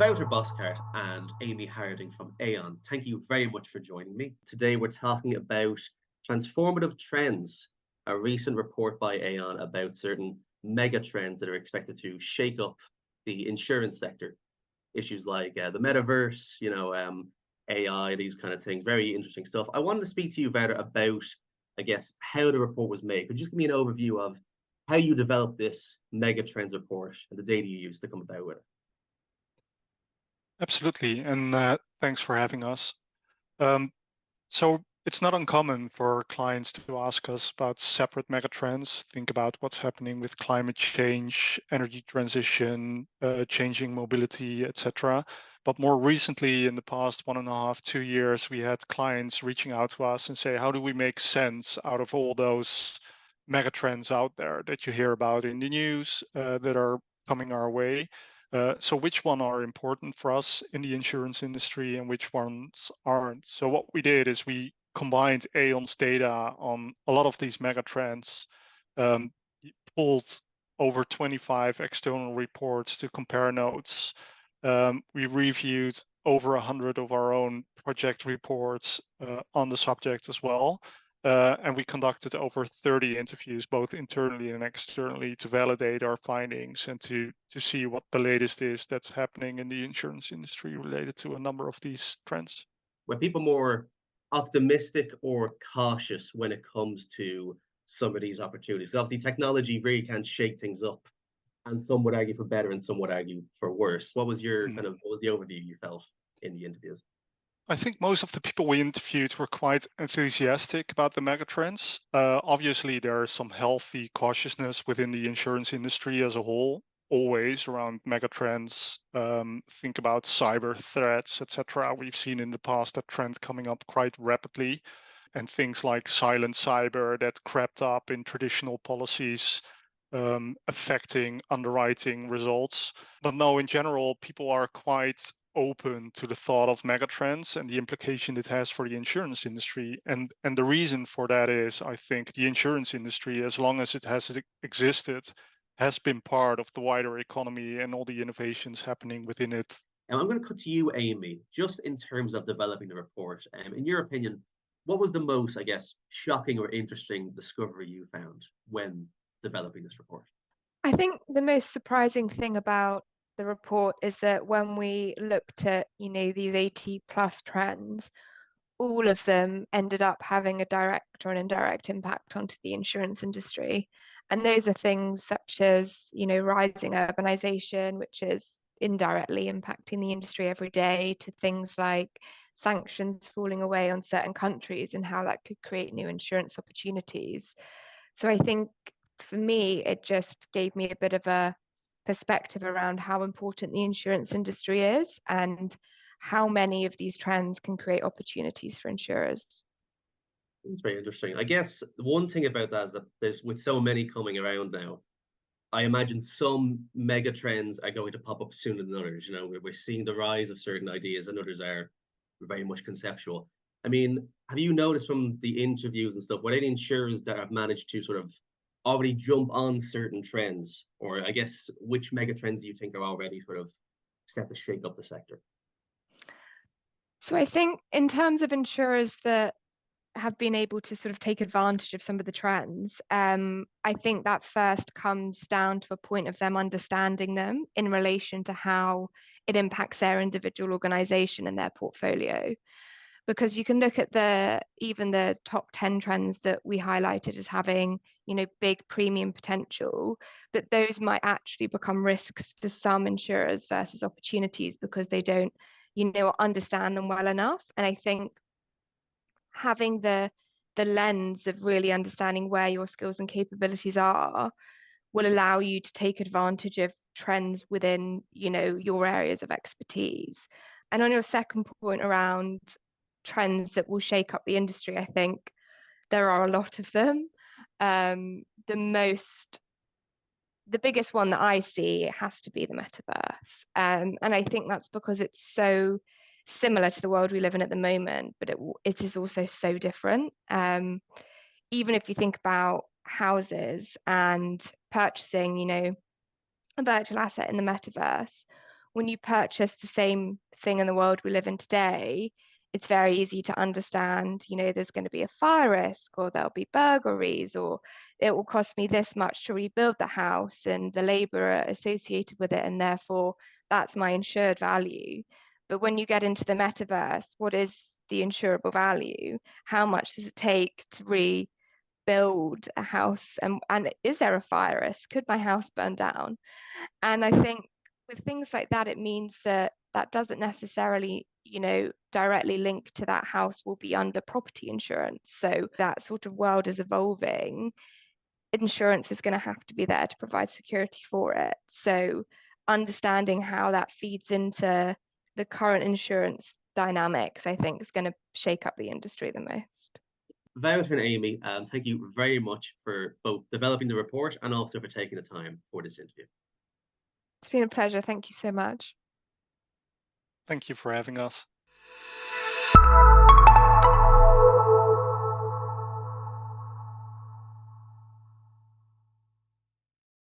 Wouter Bosschaart and Amy Harding from Aon. Thank you very much for joining me. Today we're talking about transformative trends, a recent report by Aon about certain mega trends that are expected to shake up the insurance sector. Issues like the metaverse, AI, these kind of things. Very interesting stuff. I wanted to speak to you, Wouter, about, I guess, how the report was made. Could you just give me an overview of how you developed this mega trends report and the data you used to come about with it? Absolutely, and thanks for having us. So it's not uncommon for clients to ask us about separate megatrends. Think about what's happening with climate change, energy transition, changing mobility, etc. But more recently, in the past 1.5, 2 years, we had clients reaching out to us and say, how do we make sense out of all those megatrends out there that you hear about in the news that are coming our way? So which one are important for us in the insurance industry and which ones aren't? So what we did is we combined Aon's data on a lot of these mega trends, um, pulled over 25 external reports to compare notes. We reviewed over 100 of our own project reports on the subject as well. And we conducted over 30 interviews, both internally and externally, to validate our findings and to see what the latest is that's happening in the insurance industry related to a number of these trends. Were people more optimistic or cautious when it comes to some of these opportunities? 'Cause obviously, technology really can shake things up, and some would argue for better, and some would argue for worse. What was your what was the overview you felt in the interviews? I think most of the people we interviewed were quite enthusiastic about the megatrends. Obviously, there is some healthy cautiousness within the insurance industry as a whole, always around megatrends. Think about cyber threats, etc. We've seen in the past that trend coming up quite rapidly, and things like silent cyber that crept up in traditional policies, affecting underwriting results. But no, in general, people are quite open to the thought of megatrends and the implication it has for the insurance industry. And the reason for that is, I think, the insurance industry, as long as it has existed, has been part of the wider economy and all the innovations happening within it. And I'm going to cut to you, Amy, just in terms of developing the report. In your opinion, what was the most, I guess, shocking or interesting discovery you found when developing this report? I think the most surprising thing about the report is that when we looked at, these 80 plus trends, all of them ended up having a direct or an indirect impact onto the insurance industry. And those are things such as, rising urbanization, which is indirectly impacting the industry every day, to things like sanctions falling away on certain countries and how that could create new insurance opportunities. So I think for me, it just gave me a bit of a perspective around how important the insurance industry is and how many of these trends can create opportunities for insurers. It's very interesting. I guess the one thing about that is that there's with so many coming around now, I imagine some mega trends are going to pop up sooner than others. We're seeing the rise of certain ideas, and others are very much conceptual. I mean, have you noticed from the interviews and stuff, were there any insurers that have managed to sort of already jump on certain trends? Or I guess which mega trends do you think are already sort of set to shake up the sector? So I think in terms of insurers that have been able to sort of take advantage of some of the trends, I think that first comes down to a point of them understanding them in relation to how it impacts their individual organization and their portfolio. Because you can look at even the top 10 trends that we highlighted as having, big premium potential, but those might actually become risks for some insurers versus opportunities because they don't, understand them well enough. And I think having the lens of really understanding where your skills and capabilities are will allow you to take advantage of trends within, your areas of expertise. And on your second point around trends that will shake up the industry, I think there are a lot of them. The biggest one that I see has to be the metaverse. And I think that's because it's so similar to the world we live in at the moment, but it is also so different. Even if you think about houses and purchasing, a virtual asset in the metaverse, when you purchase the same thing in the world we live in today, it's very easy to understand, there's going to be a fire risk, or there'll be burglaries, or it will cost me this much to rebuild the house and the labor associated with it, and therefore that's my insured value. But when you get into the metaverse, what is the insurable value? How much does it take to rebuild a house? And is there a fire risk? Could my house burn down? And I think with things like that, it means that that doesn't necessarily, directly link to that house will be under property insurance. So that sort of world is evolving. Insurance is going to have to be there to provide security for it. So understanding how that feeds into the current insurance dynamics, I think, is going to shake up the industry the most. Wouter and Amy, thank you very much for both developing the report and also for taking the time for this interview. It's been a pleasure. Thank you so much. Thank you for having us.